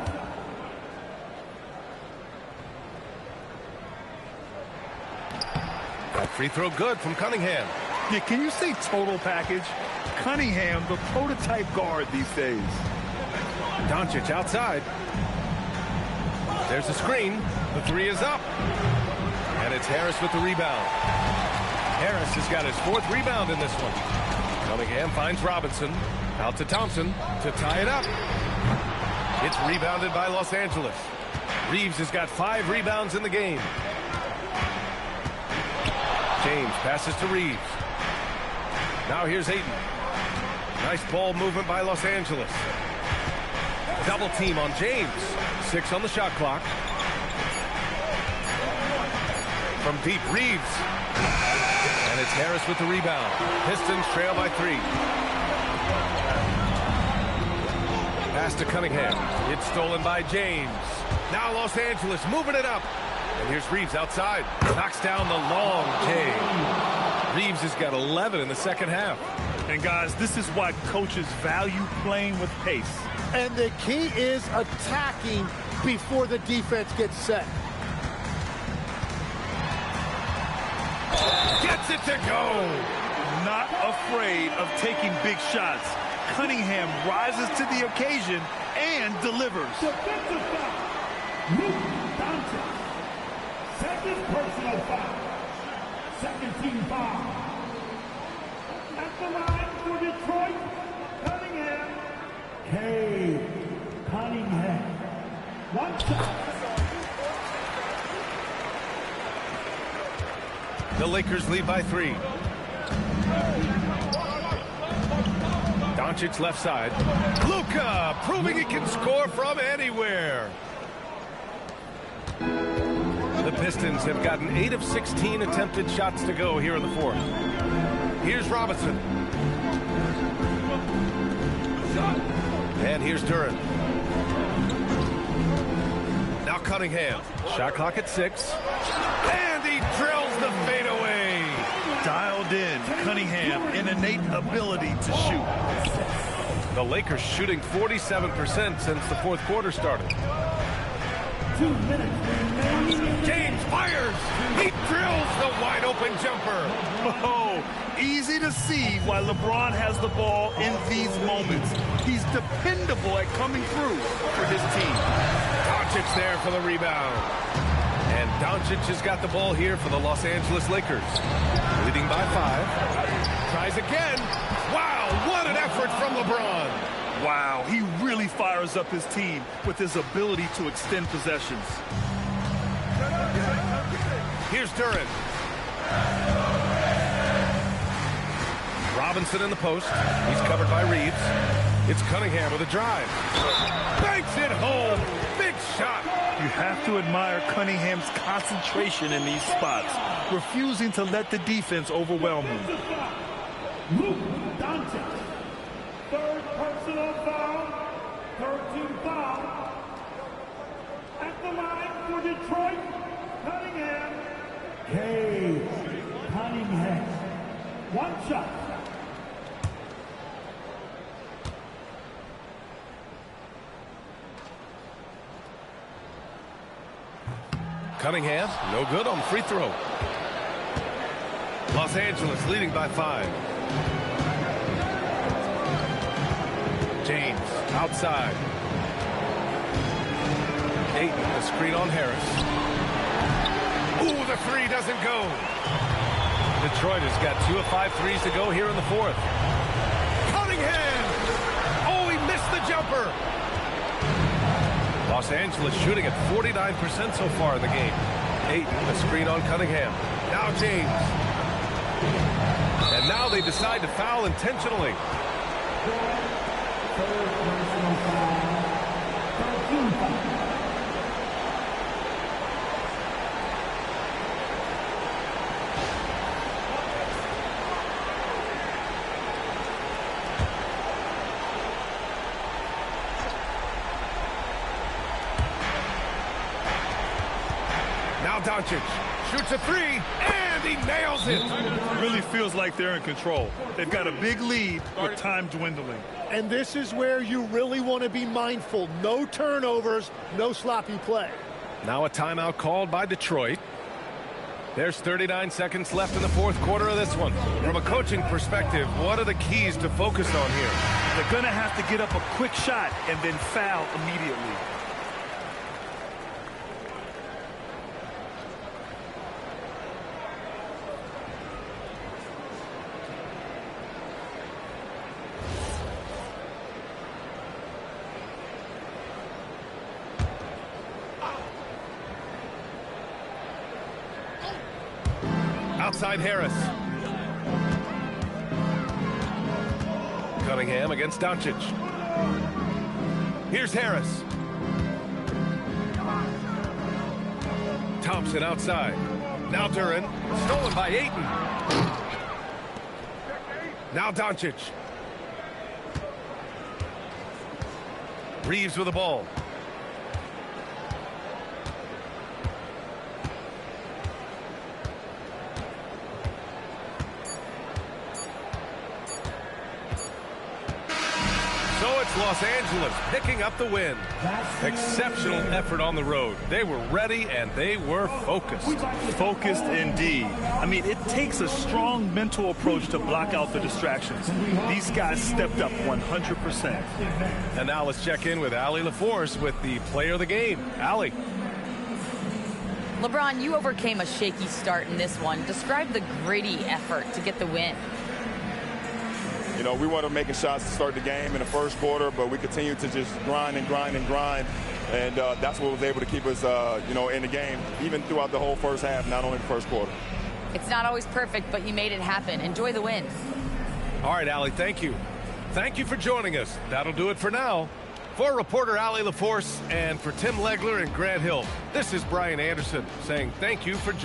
That free throw good from Cunningham. Yeah, can you say total package? Cunningham, the prototype guard these days. Doncic outside. There's the screen. The 3 is up. And it's Harris with the rebound. Harris has got his 4th rebound in this one. Cunningham finds Robinson. Out to Thompson to tie it up. It's rebounded by Los Angeles. Reeves has got 5 rebounds in the game. James passes to Reeves. Now here's Ayton. Nice ball movement by Los Angeles. Double team on James. 6 on the shot clock. From deep, Reeves. And it's Harris with the rebound. Pistons trail by 3. Pass to Cunningham. It's stolen by James. Now Los Angeles moving it up. And here's Reeves outside. Knocks down the long J. Reeves has got 11 in the second half. And guys, this is why coaches value playing with pace. And the key is attacking before the defense gets set. Gets it to go. Not afraid of taking big shots. Cunningham rises to the occasion and delivers. Defensive foul. Luka Doncic. Second personal foul. Second team foul. At the line for Detroit, Cunningham. Hey, Cunningham. One shot. The Lakers lead by 3. Doncic left side. Luka proving he can score from anywhere. The Pistons have gotten 8 of 16 attempted shots to go here in the 4th. Here's Robinson. And here's Duran. Now Cunningham. Shot clock at 6. And he drills the fadeaway. Dialed in, Cunningham, an innate ability to shoot. The Lakers shooting 47% since the 4th quarter started. 2 minutes remaining. James fires. He drills the wide open jumper. Oh, easy to see why LeBron has the ball in these moments. He's dependable at coming through for his team. Doncic there for the rebound. And Doncic has got the ball here for the Los Angeles Lakers. Leading by 5. Tries again. Wow, what an effort from LeBron. Wow, he really fires up his team with his ability to extend possessions. Here's Duran. Robinson in the post. He's covered by Reeves. It's Cunningham with a drive. Banks it home. Big shot. You have to admire Cunningham's concentration in these spots, refusing to let the defense overwhelm him. Luka Doncic. Third personal foul. Third team foul. At the line for Detroit, Cunningham. Cunningham. One shot. Cunningham, no good on free throw. Los Angeles leading by 5. James outside. Ayton, the screen on Harris. Ooh, the three doesn't go. Detroit has got 2 of 5 threes to go here in the 4th. Cunningham! Oh, he missed the jumper. Los Angeles shooting at 49% so far in the game. Ayton, the screen on Cunningham. Now James. And now they decide to foul intentionally. Now Doncic shoots a 3, and he nails it. Really feels like they're in control. They've got a big lead with time dwindling. And this is where you really want to be mindful. No turnovers, no sloppy play. Now a timeout called by Detroit. There's 39 seconds left in the 4th quarter of this one. From a coaching perspective, what are the keys to focus on here? They're going to have to get up a quick shot and then foul immediately. Outside Harris. Cunningham against Doncic. Here's Harris. Thompson outside. Now Duran. Stolen by Ayton. Now Doncic. Reeves with the ball. Los Angeles picking up the win. Exceptional effort on the road. They were ready and they were focused. Focused indeed. I mean, it takes a strong mental approach to block out the distractions. These guys stepped up 100%. And now let's check in with Allie LaForce with the player of the game. Allie. LeBron, you overcame a shaky start in this one. Describe the gritty effort to get the win. You know, we wanted making shots to start the game in the first quarter, but we continued to just grind and grind and grind. And that's what was able to keep us, you know, in the game, even throughout the whole first half, not only the first quarter. It's not always perfect, but you made it happen. Enjoy the win. All right, Allie, thank you. Thank you for joining us. That'll do it for now. For reporter Allie LaForce and for Tim Legler and Grant Hill, this is Brian Anderson saying thank you for joining us.